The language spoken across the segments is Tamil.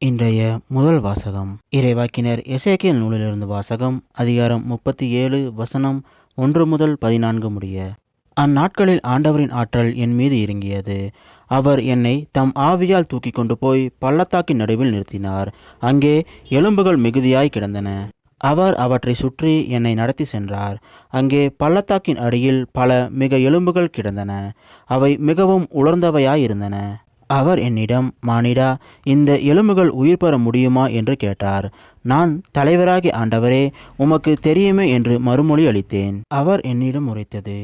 இன்றைய முதல் வாசகம் இறைவாக்கினர் எசேக்கியேல் நூலிலிருந்து வாசகம். அதிகாரம் 37 வசனம் 1 முதல் 14 முடிய. அந்நாட்களில் ஆண்டவரின் ஆற்றல் என் மீது இறங்கியது. அவர் என்னை தம் ஆவியால் தூக்கி கொண்டு போய் பள்ளத்தாக்கின் நடுவில் நிறுத்தினார். அங்கே எலும்புகள் மிகுதியாய் கிடந்தன. அவர் அவற்றை சுற்றி என்னை நடத்தி சென்றார். அங்கே பள்ளத்தாக்கின் அடியில் பல மிக எலும்புகள் கிடந்தன. அவை மிகவும் உலர்ந்தவையாயிருந்தன. அவர் என்னிடம், மானிடா, இந்த எலும்புகள் உயிர் பெற முடியுமா என்று கேட்டார். நான், தலைவராகிய ஆண்டவரே, உமக்கு தெரியுமே என்று மறுமொழி அளித்தேன். அவர் என்னிடம் உரைத்தது,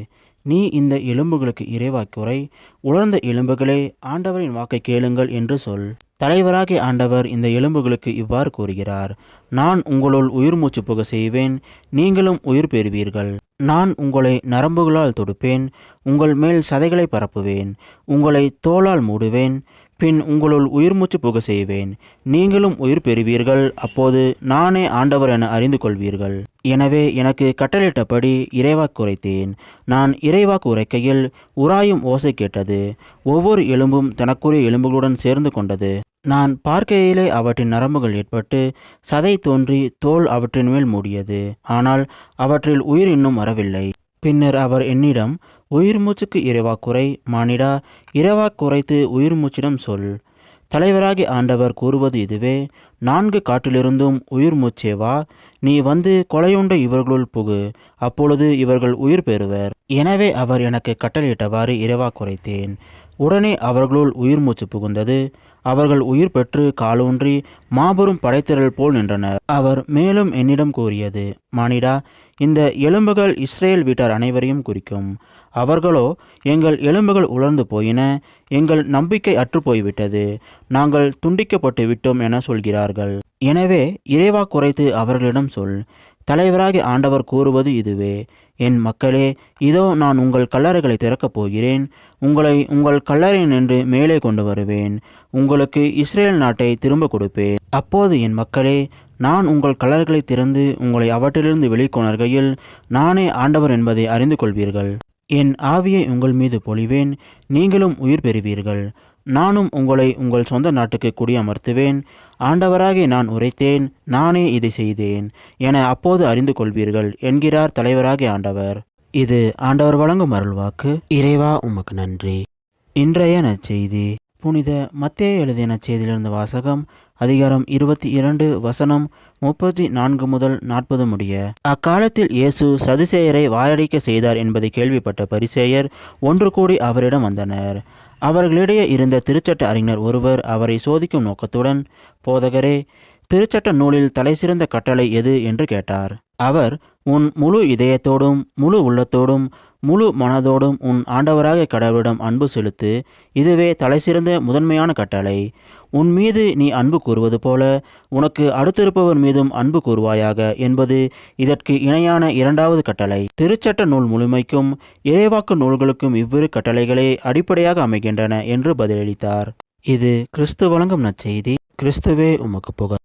நீ இந்த எலும்புகளுக்கு இறைவாக்குரை, உலர்ந்த எலும்புகளே, ஆண்டவரின் வாக்கை கேளுங்கள் என்று சொல். தலைவராகிய ஆண்டவர் இந்த எலும்புகளுக்கு இவ்வாறு கூறுகிறார், நான் உங்களுள் உயிர் மூச்சு புக செய்வேன், நீங்களும் உயிர் பெறுவீர்கள். நான் உங்களை நரம்புகளால் தொடுப்பேன், உங்கள் மேல் சதைகளை பரப்புவேன், உங்களை தோலால் மூடுவேன், பின் உங்களுள் உயிர் மூச்சு புக செய்வேன், நீங்களும் உயிர் பெறுவீர்கள். அப்போது நானே ஆண்டவர் என அறிந்து கொள்வீர்கள். எனவே எனக்கு கட்டளையிட்டபடி இறைவாக்கு உரைத்தேன். நான் இறைவாக்கு உரைக்கையில் உராயும் ஓசை கேட்டது. ஒவ்வொரு எலும்பும் தனக்குரிய எலும்புகளுடன் சேர்ந்து கொண்டது. நான் பார்க்கையிலே அவற்றின் நரம்புகள் ஏற்பட்டு சதை தோன்றி தோல் அவற்றின் மேல் மூடியது. ஆனால் அவற்றில் உயிர் இன்னும் வரவில்லை. பின்னர் அவர் என்னிடம், உயிர் மூச்சுக்கு இறைவாக்குரை, மானிடா, இறைவாக்குரைத்து உயிர் மூச்சிடம் சொல். தலைவராகி ஆண்டவர் கூறுவது இதுவே, 4 காட்டிலிருந்தும் உயிர் மூச்சே வா, நீ வந்து கொலையுண்ட இவர்களுள் புகு, அப்பொழுது இவர்கள் உயிர் பெறுவர். எனவே அவர் எனக்கு கட்டளையிட்டவாறு இறைவாக்குரைத்தேன். உடனே அவர்களுள் உயிர் மூச்சு புகுந்தது. அவர்கள் உயிர் பெற்று காலூன்றி மாபெரும் படைத்திரள் போல் நின்றனர். அவர் மேலும் என்னிடம் கூறியது, மானிடா, இந்த எலும்புகள் இஸ்ரேல் வீட்டார் அனைவரையும் குறிக்கும். அவர்களோ, எங்கள் எலும்புகள் உலர்ந்து போயின, எங்கள் நம்பிக்கை அற்றுப்போய்விட்டது, நாங்கள் துண்டிக்கப்பட்டு விட்டோம் என சொல்கிறார்கள். எனவே இறைவாக்குரைத்து அவர்களிடம் சொல். தலைவராகிய ஆண்டவர் கூறுவது இதுவே, என் மக்களே, இதோ நான் உங்கள் கல்லறைகளை திறக்கப் போகிறேன், உங்களை உங்கள் கல்லறை நின்று மேலே கொண்டு வருவேன், உங்களுக்கு இஸ்ரேல் நாட்டை திரும்ப கொடுப்பேன். அப்போது என் மக்களே, நான் உங்கள் கல்லறைகளை திறந்து உங்களை அவற்றிலிருந்து வெளிக்கொணர்கையில் நானே ஆண்டவர் என்பதை அறிந்து கொள்வீர்கள். என் ஆவியை உங்கள் மீது பொழிவேன், நீங்களும் உயிர் பெறுவீர்கள். நானும் உங்களை உங்கள் சொந்த நாட்டுக்கு குடியமர்த்துவேன். ஆண்டவராகிய நான் உரைத்தேன், நானே இதை செய்தேன் என அப்போது அறிந்து கொள்வீர்கள் என்கிறார் தலைவராகிய ஆண்டவர். இது ஆண்டவர் வழங்கும் அருள்வாக்கு. இறைவா, உமக்கு நன்றி. இன்றைய நற்செய்தி. புனித மத்தேயு எழுதிய நற்செய்தியிலிருந்து வாசகம். அதிகாரம் 22 வசனம் 34 முதல் 40 முடிய. அக்காலத்தில் இயேசு சதுசேயரை வாயடைக்க செய்தார் என்பதை கேள்விப்பட்ட பரிசேயர் ஒன்று கூடி அவரிடம் வந்தனர். அவர்களிடையே இருந்த திருச்சட்ட அறிஞர் ஒருவர் அவரை சோதிக்கும் நோக்கத்துடன், போதகரே, திருச்சட்ட நூலில் தலைசிறந்த கட்டளை எது என்று கேட்டார். அவர், உன் முழு இதயத்தோடும் முழு உள்ளத்தோடும் முழு மனதோடும் உன் ஆண்டவராக கடவுளிடம் அன்பு செலுத்து, இதுவே தலைசிறந்த முதன்மையான கட்டளை. உன் மீது நீ அன்பு கூறுவது போல உனக்கு அடுத்திருப்பவர் மீதும் அன்பு கூறுவாயாக என்பது இதற்கு இணையான 2வது கட்டளை. திருச்சட்ட நூல் முழுமைக்கும் இறைவாக்கு நூல்களுக்கும் இவ்விரு கட்டளைகளே அடிப்படையாக அமைகின்றன என்று பதிலளித்தார். இது கிறிஸ்து வழங்கும் நற்செய்தி. கிறிஸ்துவே, உமக்கு புகழ்.